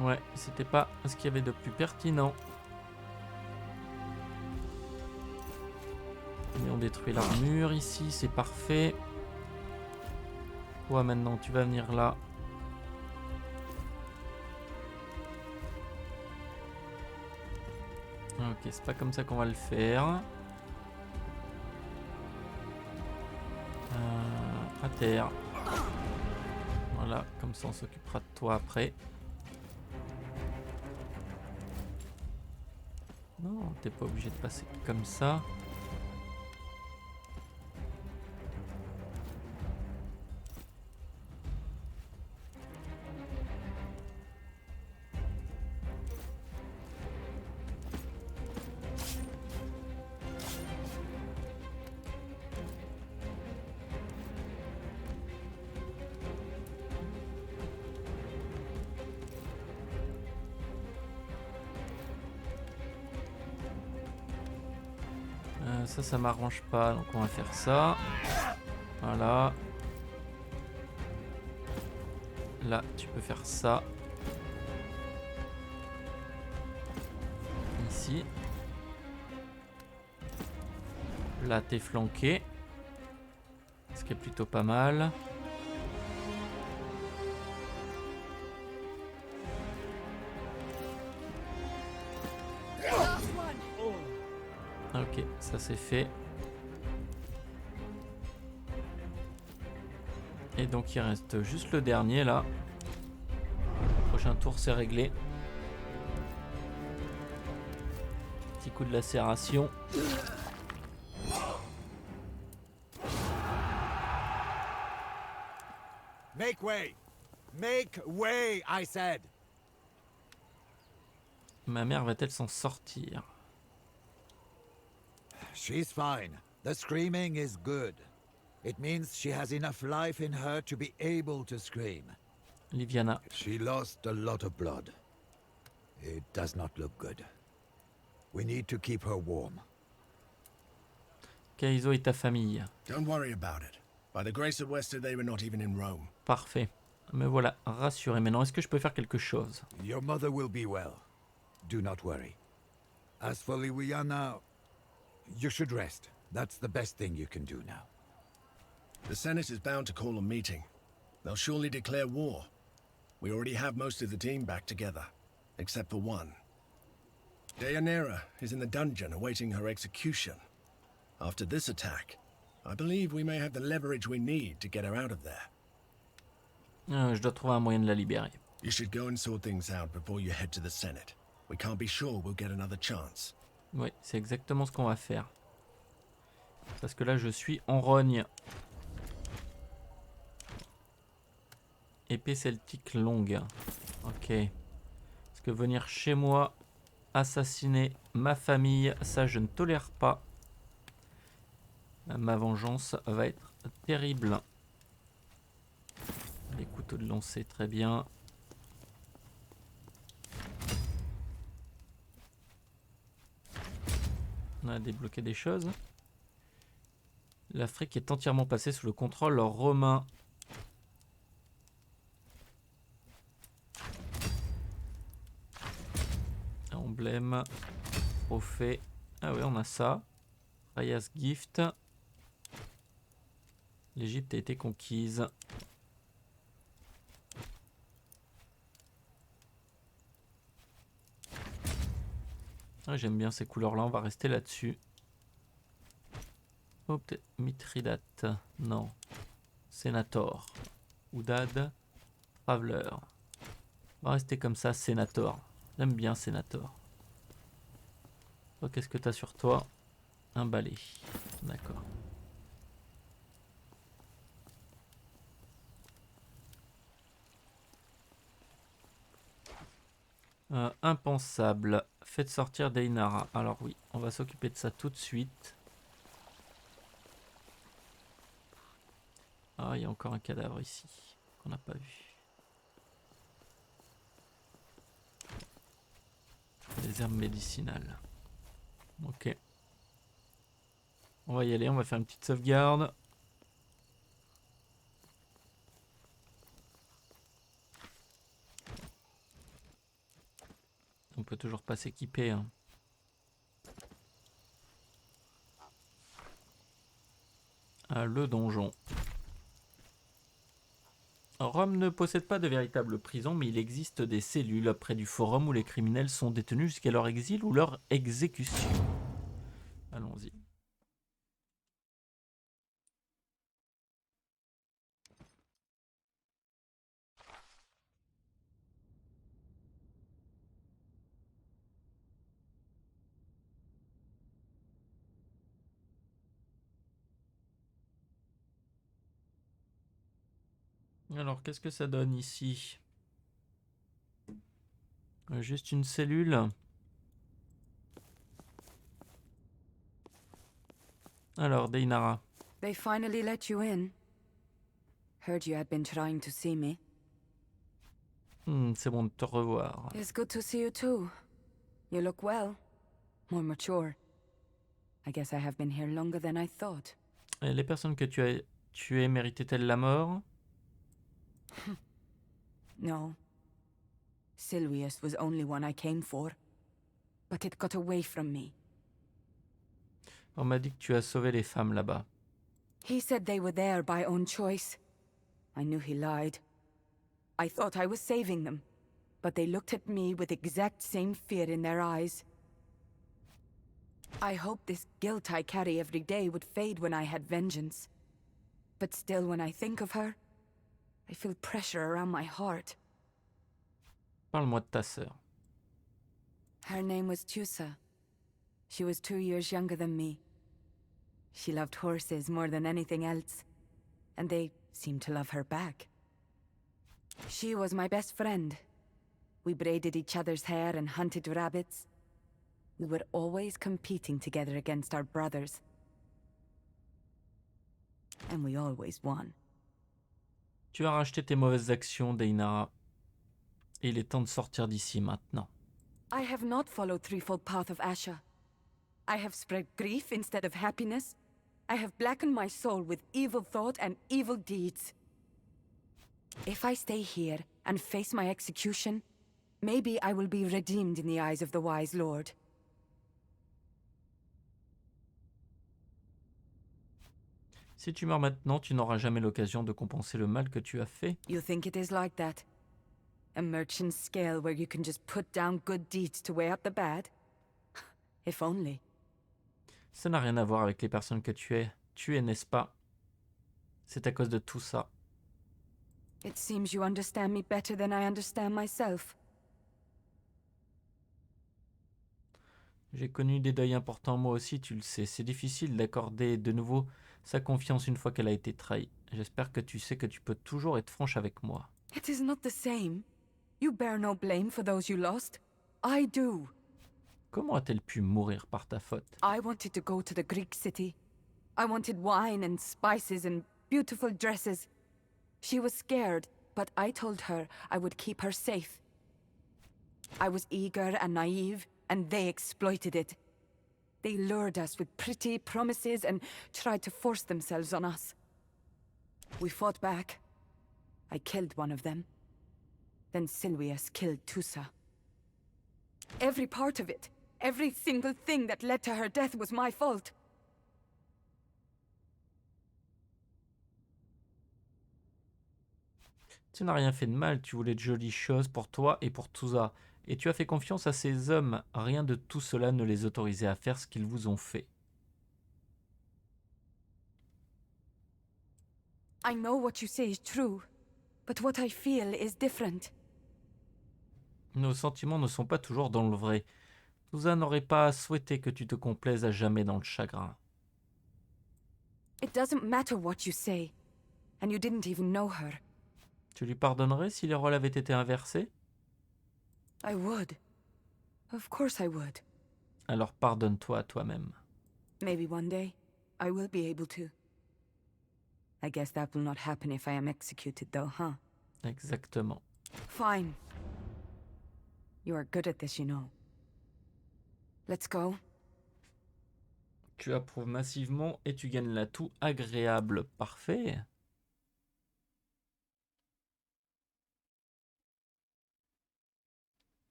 Ouais, c'était pas ce qu'il y avait de plus pertinent. Et on détruit l'armure ici, c'est parfait. Ouais, maintenant tu vas venir là. Ok, c'est pas comme ça qu'on va le faire. À terre. Voilà, comme ça on s'occupera de toi après. Non, t'es pas obligé de passer comme ça. Ça m'arrange pas, donc on va faire ça. Voilà. Là, tu peux faire ça. Ici. Là, t'es flanqué. Ce qui est plutôt pas mal. Ok, ça c'est fait. Et donc il reste juste le dernier là. Prochain tour c'est réglé. Petit coup de lacération. Make way! Make way, I said! Ma mère va-t-elle s'en sortir? She's fine. The screaming is good. It means she has enough life in her to be able to scream. Liviana. She lost a lot of blood. It does not look good. We need to keep her warm. Kaizo et ta famille. Don't worry about it. By the grace of Wester, they were not even in Rome. Parfait. Me voilà rassuré. Maintenant, est-ce que je peux faire quelque chose? Your mother will be well. Do not worry. As for Liviana, You should rest. That's the best thing you can do now. The Senate is bound to call a meeting. They'll surely declare war. We already have most of the team back together, except for one. Deianira is in the dungeon awaiting her execution. After this attack, I believe we may have the leverage we need to get her out of there. Je dois trouver un moyen de la libérer. You should go and sort things out before you head to the Senate. We can't be sure we'll get another chance. Oui, c'est exactement ce qu'on va faire. Parce que là, je suis en rogne. Épée celtique longue. Ok. Parce que venir chez moi, assassiner ma famille, ça je ne tolère pas. Ma vengeance va être terrible. Les couteaux de lancer, très bien. On a débloqué des choses. L'Afrique est entièrement passée sous le contrôle romain. Emblème, trophée. Ah oui, on a ça. Raya's Gift. L'Égypte a été conquise. Ah, j'aime bien ces couleurs-là, on va rester là-dessus. Oh, peut-être Mithridate. Non. Sénator. Oudad. Traveler. On va rester comme ça, Sénator. J'aime bien Sénator. Toi, qu'est-ce que t'as sur toi? Un balai. D'accord. Impensable. Faites sortir Deianira. Alors oui, on va s'occuper de ça tout de suite. Ah, il y a encore un cadavre ici qu'on n'a pas vu. Des herbes médicinales. Ok. On va y aller, on va faire une petite sauvegarde. On peut toujours pas s'équiper. Hein. Ah, le donjon. Rome ne possède pas de véritable prison, mais il existe des cellules près du forum où les criminels sont détenus jusqu'à leur exil ou leur exécution. Allons-y. Alors, qu'est-ce que ça donne ici? Juste une cellule. Alors, Deianira. They finally let you in. Heard you had been trying to see me. C'est bon de te revoir. It's good to see you too. You look well. More mature. I guess I have been here longer than I thought. Et les personnes que tu as tuées méritaient-elles la mort? No. Silvius was only one I came for. But it got away from me. On m'a dit que tu as sauvé les femmes là-bas. He said they were there by own choice. I knew he lied. I thought I was saving them. But they looked at me with exact same fear in their eyes. I hoped this guilt I carry every day would fade when I had vengeance. But still, when I think of her, I feel pressure around my heart. Parle-moi de ta sœur. Her name was Tusa. She was 2 years younger than me. She loved horses more than anything else, and they seemed to love her back. She was my best friend. We braided each other's hair and hunted rabbits. We were always competing together against our brothers. And we always won. Tu as racheté tes mauvaises actions, Deianira. Et il est temps de sortir d'ici maintenant. I have not followed threefold path of Asha. I have spread grief instead of happiness. I have blackened my soul with evil thought and evil deeds. If I stay here and face my execution, maybe I will be redeemed in the eyes of the wise lord. Si tu meurs maintenant, tu n'auras jamais l'occasion de compenser le mal que tu as fait. You think it is like that? A merchant scale where you can just put down good deeds to weigh up the bad? If only. Ça n'a rien à voir avec les personnes que tu es. Tu es, n'est-ce pas? C'est à cause de tout ça. It seems you understand me better than I understand myself. J'ai connu des deuils importants moi aussi, tu le sais. C'est difficile d'accorder de nouveau sa confiance une fois qu'elle a été trahie. J'espère que tu sais que tu peux toujours être franche avec moi. It is not the same. You bear no blame for those you lost. I do. Comment a-t-elle pu mourir par ta faute? I wanted to go to the Greek city. I wanted wine and spices and beautiful dresses. She was scared, but I told her I would keep her safe. I was eager and naive, and they exploited it. They lured us with pretty promises and tried to force themselves on us. We fought back. I killed one of them. Then Silvius killed Tusa. Every part of it, every single thing that led to her death was my fault. Tu n'as rien fait de mal, tu voulais de jolies choses pour toi et pour Tusa. Et tu as fait confiance à ces hommes. Rien de tout cela ne les autorisait à faire ce qu'ils vous ont fait. I know what you say is true, but what I feel is different. Nos sentiments ne sont pas toujours dans le vrai. Tusa n'aurait pas souhaité que tu te complaises à jamais dans le chagrin. It doesn't matter what you say, and you didn't even know her. Tu lui pardonnerais si les rôles avaient été inversés? I would. Of course I would. Alors pardonne-toi à toi-même. Maybe one day, I will be able to. I guess that will not happen if I am executed though, huh? Exactement. Fine. You are good at this, you know. Let's go. Tu approuves massivement et tu gagnes l'atout agréable. Parfait.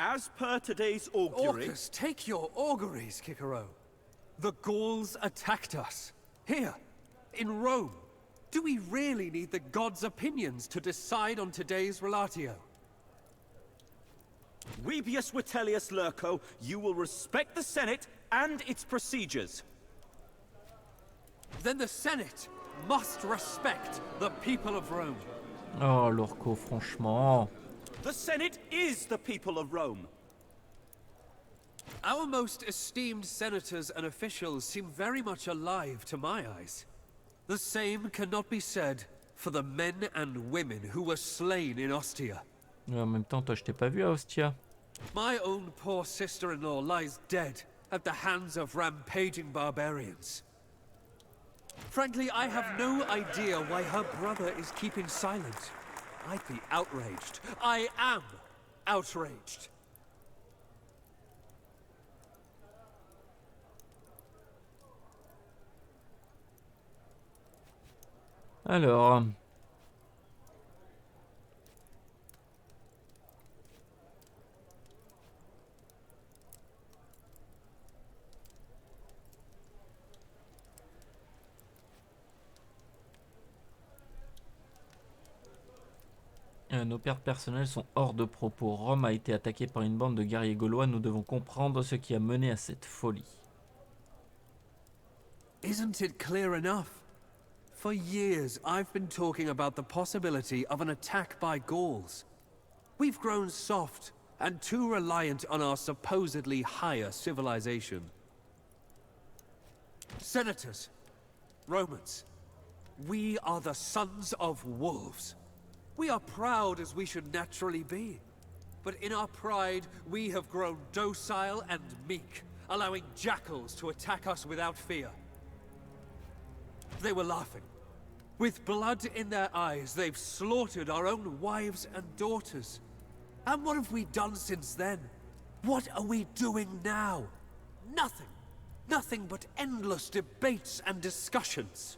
As per today's augury... Orcus, take your auguries, Cicero. The Gauls attacked us. Here, in Rome. Do we really need the gods' opinions to decide on today's relatio? Webius Vitellius Lurco, you will respect the Senate and its procedures. Then the Senate must respect the people of Rome. Oh, Lurco, franchement. The Senate is the people of Rome. Our most esteemed senators and officials seem very much alive to my eyes. The same cannot be said for the men and women who were slain in Ostia. En même temps, toi, je t'ai pas vu à Ostia. My own poor sister-in-law lies dead at the hands of rampaging barbarians. Frankly, I have no idea why her brother is keeping silent. I'd be outraged. I am outraged. Alors... nos pertes personnelles sont hors de propos. Rome a été attaquée par une bande de guerriers gaulois. Nous devons comprendre ce qui a mené à cette folie. Isn't it clear enough? For years, I've been talking about the possibility of an attack by Gauls. We've grown soft and too reliant on our supposedly higher civilization. Senators, Romans, we are the sons of wolves. We are proud as we should naturally be. But in our pride, we have grown docile and meek, allowing jackals to attack us without fear. They were laughing. With blood in their eyes, they've slaughtered our own wives and daughters. And what have we done since then? What are we doing now? Nothing. Nothing but endless debates and discussions.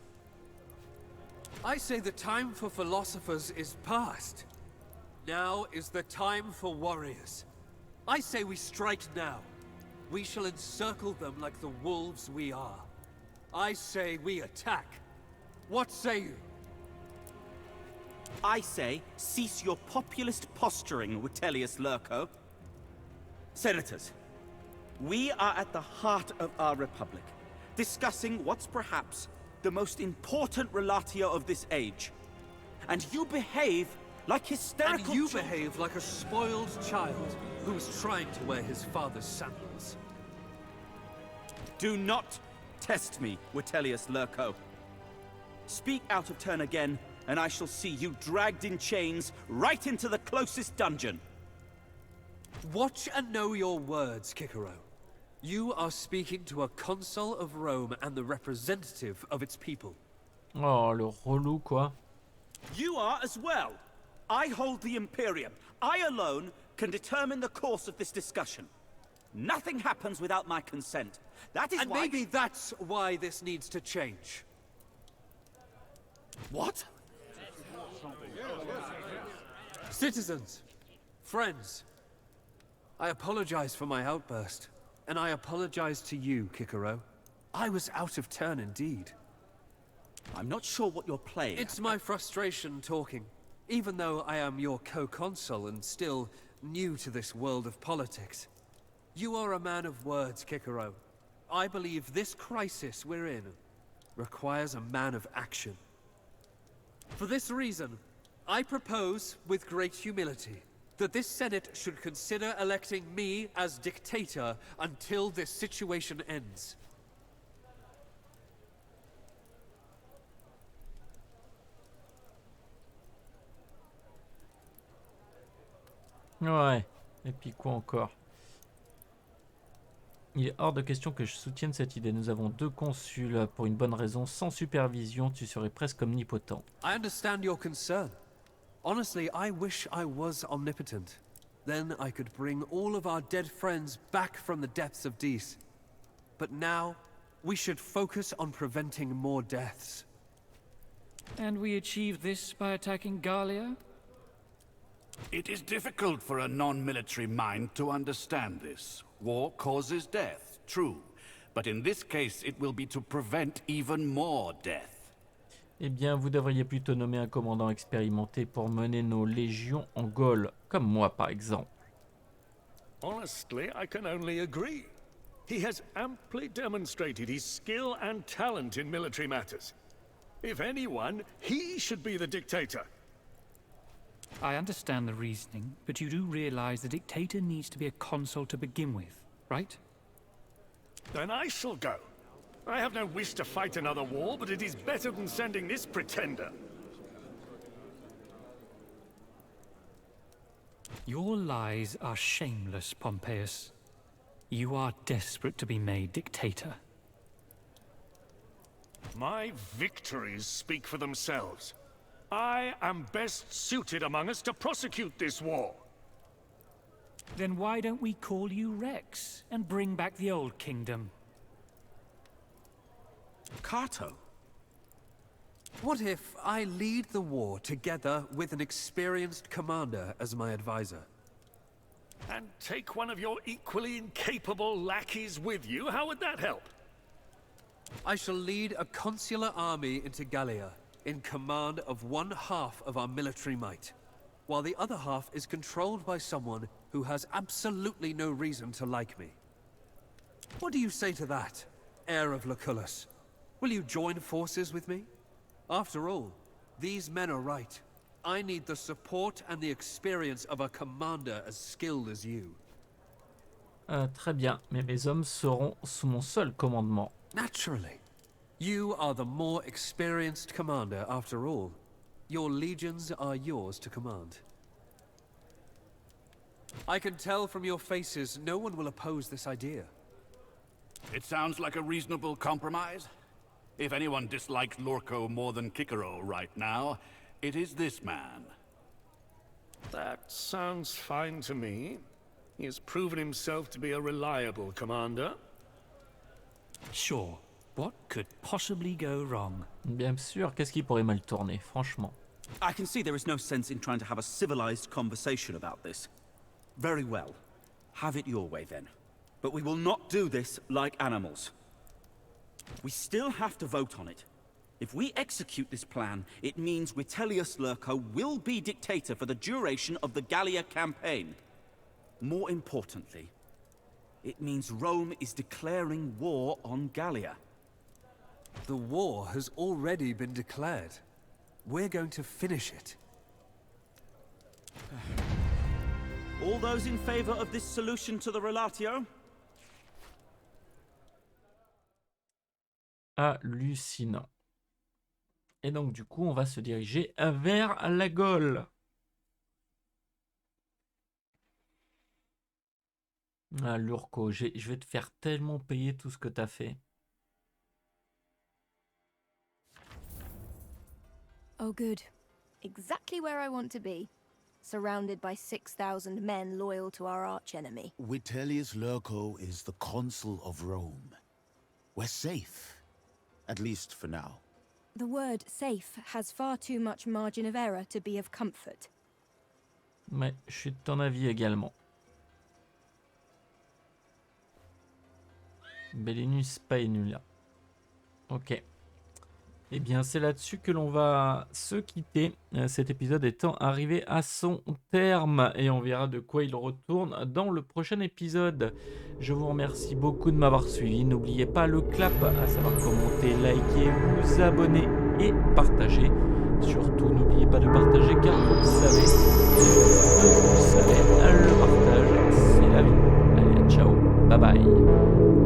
I say the time for philosophers is past. Now is the time for warriors. I say we strike now. We shall encircle them like the wolves we are. I say we attack. What say you? I say, cease your populist posturing, Vitellius Lurco. Senators, we are at the heart of our republic, discussing what's perhaps the most important relatio of this age. And you behave like hysterical And you behave like a spoiled child who is trying to wear his father's sandals. Do not test me, Vitellius Lurco. Speak out of turn again, and I shall see you dragged in chains right into the closest dungeon. Watch and know your words, Cicero. You are speaking to a consul of Rome and the representative of its people. Oh, le relou, quoi. You are as well. I hold the Imperium. I alone can determine the course of this discussion. Nothing happens without my consent. That is and why... maybe that's why this needs to change. What? Citizens, friends, I apologize for my outburst, and I apologize to you, Cicero. I was out of turn indeed. I'm not sure what you're playing. It's my frustration talking, even though I am your co-consul and still new to this world of politics. You are a man of words, Cicero. I believe this crisis we're in requires a man of action. For this reason, I propose, with great humility, that this Senate should consider electing me as dictator until this situation ends. Ouais, et puis quoi encore? Il est hors de question que je soutienne cette idée. Nous avons 2 consuls pour une bonne raison. Sans supervision, tu serais presque omnipotent. I understand your concern. Honestly, I wish I was omnipotent. Then I could bring all of our dead friends back from the depths of Dis. But now, we should focus on preventing more deaths. And we achieve this by attacking Gallia? It is difficult for a non-military mind to understand this. War causes death, true. But in this case, it will be to prevent even more death. Eh bien, vous devriez plutôt nommer un commandant expérimenté pour mener nos légions en Gaule, comme moi par exemple. Honestly, I can only agree. He has amply demonstrated his skill and talent in military matters. If anyone, he should be the dictator. I understand the reasoning, but you do realize the dictator needs to be a consul to begin with, right? Then I shall go. I have no wish to fight another war, but it is better than sending this pretender. Your lies are shameless, Pompeius. You are desperate to be made dictator. My victories speak for themselves. I am best suited among us to prosecute this war. Then why don't we call you Rex and bring back the old kingdom? Cato? What if I lead the war together with an experienced commander as my advisor? And take one of your equally incapable lackeys with you? How would that help? I shall lead a consular army into Gallia, in command of one half of our military might, while the other half is controlled by someone who has absolutely no reason to like me. What do you say to that, heir of Lucullus? Will you join forces with me? After all, these men are right. I need the support and the experience of a commander as skilled as you. Très bien, mais mes hommes seront sous mon seul commandement. Naturally. You are the more experienced commander, after all. Your legions are yours to command. I can tell from your faces no one will oppose this idea. It sounds like a reasonable compromise. If anyone dislikes Lurco more than Cicero right now, it is this man. That sounds fine to me. He has proven himself to be a reliable commander. Sure. What could possibly go wrong? Bien sûr, qu'est-ce qui pourrait mal tourner, franchement? I can see there is no sense in trying to have a civilized conversation about this. Very well. Have it your way then. But we will not do this like animals. We still have to vote on it. If we execute this plan, it means Vitellius Lurco will be dictator for the duration of the Gallia campaign. More importantly, it means Rome is declaring war on Gallia. The war has already been declared. We're going to finish it. All those in favor of this solution to the relatio? Hallucinant. Et donc du coup, on va se diriger vers la Gaule. Ah, Lurco, je vais te faire tellement payer tout ce que t'as fait. Oh, good. Exactly where I want to be. Surrounded by 6,000 men loyal to our archenemy. Vitellius Lurco is the consul of Rome. We're safe. At least for now. The word safe has far too much margin of error to be of comfort. Ouais, je suis de ton avis également. Bellinus Paenula. Ok. Eh bien, c'est là-dessus que l'on va se quitter. Cet épisode étant arrivé à son terme. Et on verra de quoi il retourne dans le prochain épisode. Je vous remercie beaucoup de m'avoir suivi. N'oubliez pas le clap, à savoir commenter, liker, vous abonner et partager. Surtout, n'oubliez pas de partager car vous le savez, le partage, c'est la vie. Allez, ciao, bye bye.